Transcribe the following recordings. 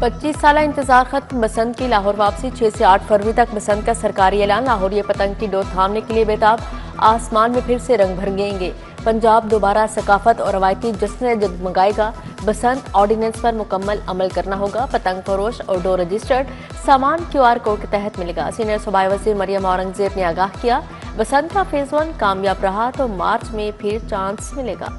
25 साल इंतजार खत्म, बसंत की लाहौर वापसी। 6 से 8 फरवरी तक बसंत का सरकारी ऐलान। लाहौर ये पतंग की डोर थामने के लिए बेताब, आसमान में फिर से रंग भरेंगे। पंजाब दोबारा सकाफत और रवायती जश्न जगमगाएगा। बसंत ऑर्डिनेंस पर मुकम्मल अमल करना होगा। पतंग फरोश और डोर रजिस्टर्ड सामान QR कोड के तहत मिलेगा। सीनियर सूबाई वज़ीर मरियम औरंगजेब ने आगाह किया, बसंत का फेज 1 कामयाब रहा तो मार्च में फिर चांस मिलेगा।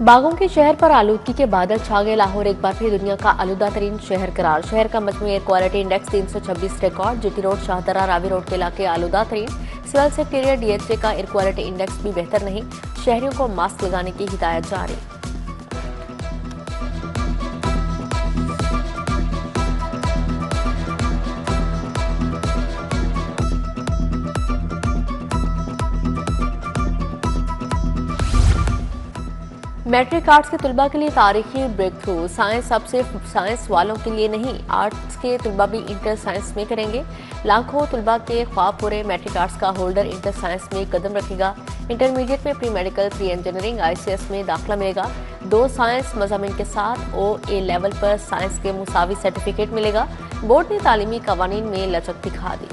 बागों के शहर पर आलूदगी के बादल छा गए। लाहौर एक बार फिर दुनिया का आलूदा तरीन शहर करार। शहर का मजमूई एयर क्वालिटी इंडेक्स 326 रिकॉर्ड। GT road, Shahdara, Ravi road के इलाके आलूदा तरीन। सिविल सेक्रेटेरिएट DHA का एयर क्वालिटी इंडेक्स भी बेहतर नहीं। शहरियों को मास्क लगाने की हिदायत जारी। मैट्रिक आर्ट्स के तुलबा के लिए तारीखी ब्रेक थ्रू। साइंस अब सिर्फ साइंस वालों के लिए नहीं, आर्ट्स के तुलबा भी इंटर साइंस में करेंगे। लाखों तुलबा के ख्वाब पूरे। मैट्रिक आर्ट्स का होल्डर इंटर साइंस में कदम रखेगा। इंटरमीडिएट में pre medical, pre engineering, ICS में दाखिला मिलेगा। 2 साइंस मज़ामीन के साथ OA लेवल पर साइंस के मुसावी सर्टिफिकेट मिलेगा। बोर्ड ने तालीमी कवानीन में लचक दिखा दी।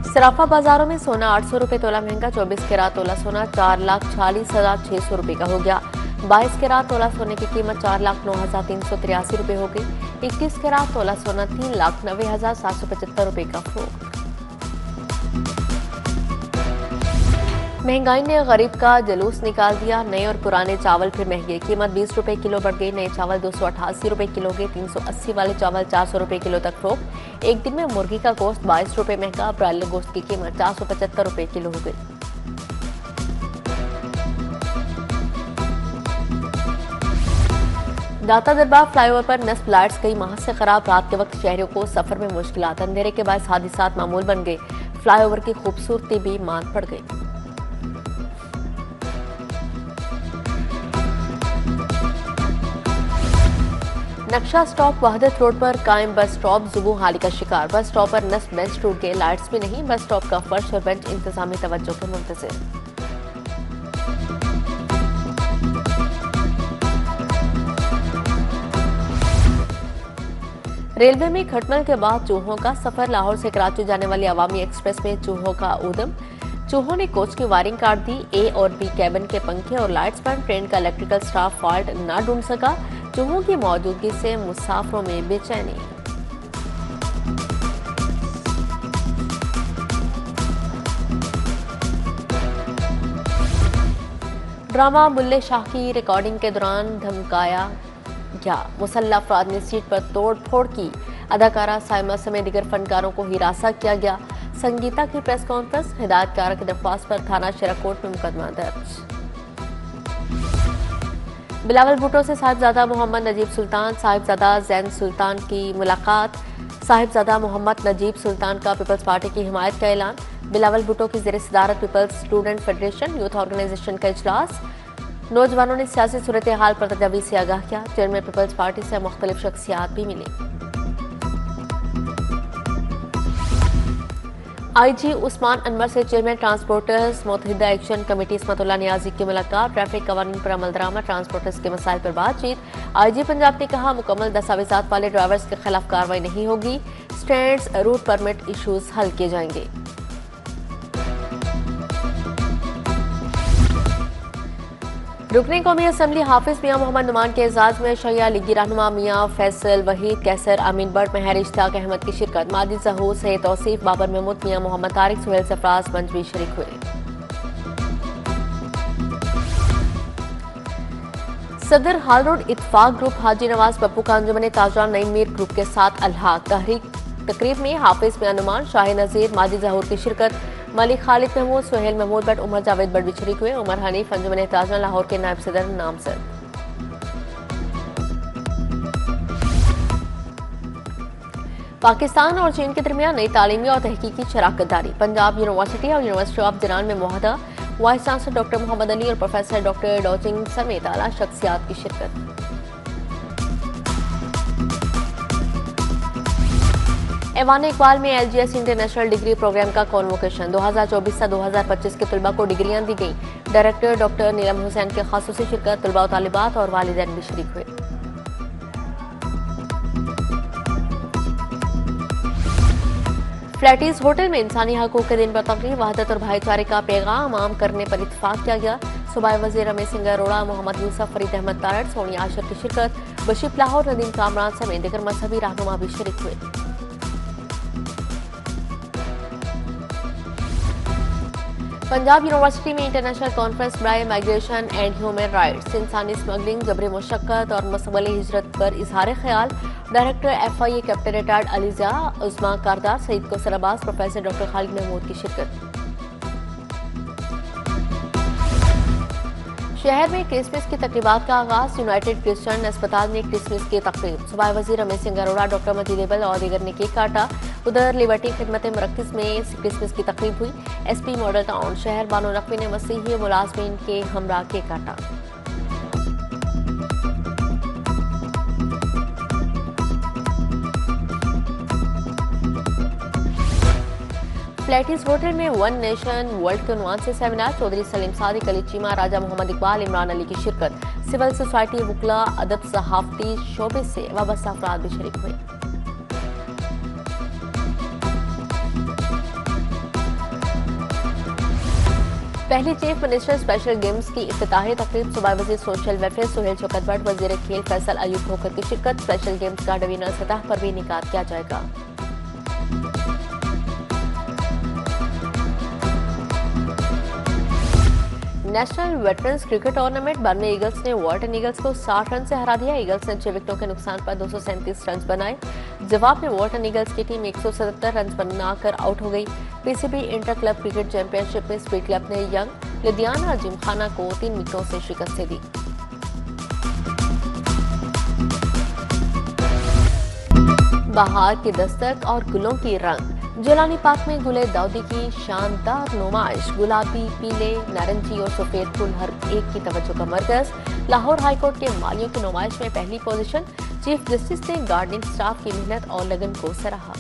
सराफा बाजारों में सोना 800 रुपये तोला महंगा। 24 कैरात तोला सोना 4,40,600 रुपये का हो गया। 22 कैरात तोला सोने की कीमत 4,09,383 रुपये हो गई। 21 कैरात तोला सोना 3,90,775 रुपये का फरोख्त। महंगाई ने गरीब का जुलूस निकाल दिया। नए और पुराने चावल फिर महंगे। कीमत 20 रुपये किलो बढ़ गई। नए चावल 288 रुपये किलो के। 380 वाले चावल 400 रुपये किलो तक फरोख्त। एक दिन में मुर्गी का गोश्त 22 रुपये महंगा। ब्रायलर गोश्त की कीमत 475 रुपये किलो हो गई। दाता दरबार फ्लाईओवर पर नस्ब लाइट्स कई माह से खराब। रात के वक्त शहरियों को सफर में मुश्किलात। अंधेरे के बाद हादिसात मामूल बन गए। फ्लाईओवर की खूबसूरती भी मांद पड़ गई। नक्शा स्टॉप वहदत रोड पर कायम बस स्टॉप जुबू हाली का शिकार। बस स्टॉप पर नस्ब बेंच टूट गए। लाइट्स भी नहीं। बस स्टॉप का फर्श और बेंच इंतजामी तवज्जो के मुंतज़िर। रेलवे में खटमल के बाद चूहों का सफर। लाहौर से कराची जाने वाली अवामी एक्सप्रेस में चूहों का ऊधम। चूहों ने कोच की वायरिंग काट दी। A और B कैबिन के पंखे और लाइट्स पर। ट्रेन का इलेक्ट्रिकल स्टाफ फॉल्ट न ढूंढ सका। चूहों की मौजूदगी से मुसाफिरों में बेचैनी। ड्रामा बुल्ले शाह की रिकॉर्डिंग के दौरान धमकाया गया। मुसल्लह अफराद ने सीट पर तोड़ फोड़ की। अदाकारा साइमा समेत दीगर फनकारों को हिरासा किया गया। संगीता की प्रेस कॉन्फ्रेंस। हिदायतकारा की दरख्वास्त पर थाना शेराकोट में मुकदमा दर्ज। बिलावल भुट्टो से साहिबजादा मोहम्मद नजीब सुल्तान, साहिबजादा जैन सुल्तान की मुलाकात। साहिबजादा मोहम्मद नजीब सुल्तान का पीपल्स पार्टी की हिमायत का ऐलान। बिलावल भुट्टो की ज़ेर सदारत People's Student Federation Youth Organisation का इजलास। नौजवानों ने सियासी सूरत हाल पर तजवीज़ से आगाह किया। चेयरमैन पीपल्स पार्टी से मुख्तलिफ शख्सियात भी मिली। IG उस्मान अनवर से चेयरमैन ट्रांसपोर्टर्स मुत्तहिदा एक्शन कमेटी इस्मतुल्लाह नियाजी की मुलाकात। ट्रैफिक कवानीन पर अमल दरामद। ट्रांसपोर्टर्स के मसाइल पर बातचीत। IG पंजाब ने कहा, मुकम्मल दस्तावेजात वाले ड्राइवर्स के खिलाफ कार्रवाई नहीं होगी। स्टैंड्स, रूट परमिट इशूज हल किए जाएंगे। रुकने कौमी असम्बली हाफिज मियां मोहम्मद नुमान के एजाज में शैया लीगी रहनुमा मियां फैसल, वहीद कैसर, अमीन बट, महर इश्ताक अहमद की शिरकत। माजिद जहूर, सैयद तौसीफ, बाबर महमूद, मियां मोहम्मद तारिक, सुहेल सरफराज मंच भी शरीक हुए। सदर हाल रोड इत्तफाक ग्रुप हाजी नवाज पप्पू का अंजुमन ताजरान नईम मीर ग्रुप के साथ अल्हाक। तकरीब में हाफिज मियां नुमान, शाह नजीर, माजिद जहूर की शिरकत। मलिक खालिद महमूद, सुहेल महमूद बट, उमर जावेद बट भी शरीक हुए। उमर हनीफ अंजुमन ताजरान लाहौर के नायब सदर नामजद। पाकिस्तान और चीन के दरमियान नई तालीमी और तहकीकी शराकत दारी। पंजाब यूनिवर्सिटी और यूनिवर्सिटी ऑफ जनान में मुआहदा। Vice chancellor doctor Mohammad Ali और प्रोफेसर डॉक्टर डॉजिंग समेत आला शख्सियात की शिरकत। ऐवान इकबाल में LGS इंटरनेशनल डिग्री प्रोग्राम का कॉन्वोकेशन 2024 से 2025 के तलबा को डिग्रियां दी गई। डायरेक्टर डॉक्टर नीलम हुसैन के खासूसी शिरकत, तलबा और तालिबात और वालिदैन भी शरीक हुए। फ्लैटीज होटल में इंसानी हकूक के दिन पर तकरीब, वहदत और भाईचारे का पैगाम आम करने पर इत्तेफाक किया गया। सूबाई वजीर रमेश सिंह अरोड़ा, मोहम्मद यूसुफ, फरीद अहमद तारड़, सोनिया आशर की शिरकत, बशीर लाहौर, नदीम कामरान समेत दीगर मजहबी रहनुमा भी शरीक हुए। पंजाब यूनिवर्सिटी में इंटरनेशनल कॉन्फ्रेंस बराए माइग्रेशन एंड ह्यूमन राइट्स, इंसानी स्मगलिंग, जबरी मुशक्कत और मुस्तक़बिल हिजरत पर इजहार ख्याल। Director FIA captain retired Aliza Usma Kardar, Saeed Kausar Abbas, professor doctor Khalid Mahmood की शिरकत। शहर में क्रिसमस की तकरीबात का आगाज, यूनाइटेड क्रिश्चियन अस्पताल में क्रिसमस की तकरीब। सूबाई वजीर रमेश सिंह अरोड़ा, डॉक्टर मजीद एबल और दीगर ने केक काटा। उधर लिबर्टी खिदमत मरकज़ में क्रिसमस की तकरीब हुई। SP मॉडल टाउन शहर बानो नकवी ने मसीही मुलाजमीन के हमरा केक काटा। फ्लैटीज होटल में वन नेशन वर्ल्ड के उन्वान से सेमिनार, चौधरी सलीम सादिक, अली चीमा, राजा मोहम्मद इकबाल, इमरान अली की शिरकत। सिविल सोसाइटी, वकला, अदब, सहाफती शोबे से वाबस्ता अफराद भी शरीक हुए। पहली चीफ मिनिस्टर स्पेशल गेम्स की इफ्तिताही तकरीब, सूबाई वजीर सोशल वेलफेयर सुहेल शौकत भट्ट, वजीर खेल फैसल अयूब खोखर की शिरकत। स्पेशल गेम्स का डिवीजनल सतह पर भी इनेकाद किया जाएगा। नेशनल वेटरन्स क्रिकेट टूर्नामेंट, बर्मे ईगल्स ने वॉर्टन ईगल्स को 60 रन से हरा दिया। ईगल्स ने 6 विकेटों के नुकसान पर 237 रन बनाए। जवाब में वॉर्टन ईगल्स की टीम 177 रन बनाकर आउट हो गई। PCB inter club cricket championship में स्पीड क्लब ने यंग लुधियाना जिमखाना को 3 विकेटों से शिकस्त दी। बहार की दस्तक और गुलों की रंग, जिलानी पार्क में गुले दाऊदी की शानदार नुमाइश, गुलाबी, पीले, नारंगी और सफेद फूल हर एक की तवज्जो का मरकज। लाहौर हाईकोर्ट के मालियों की नुमाइश में पहली पोजीशन, चीफ जस्टिस ने गार्डनिंग स्टाफ की मेहनत और लगन को सराहा।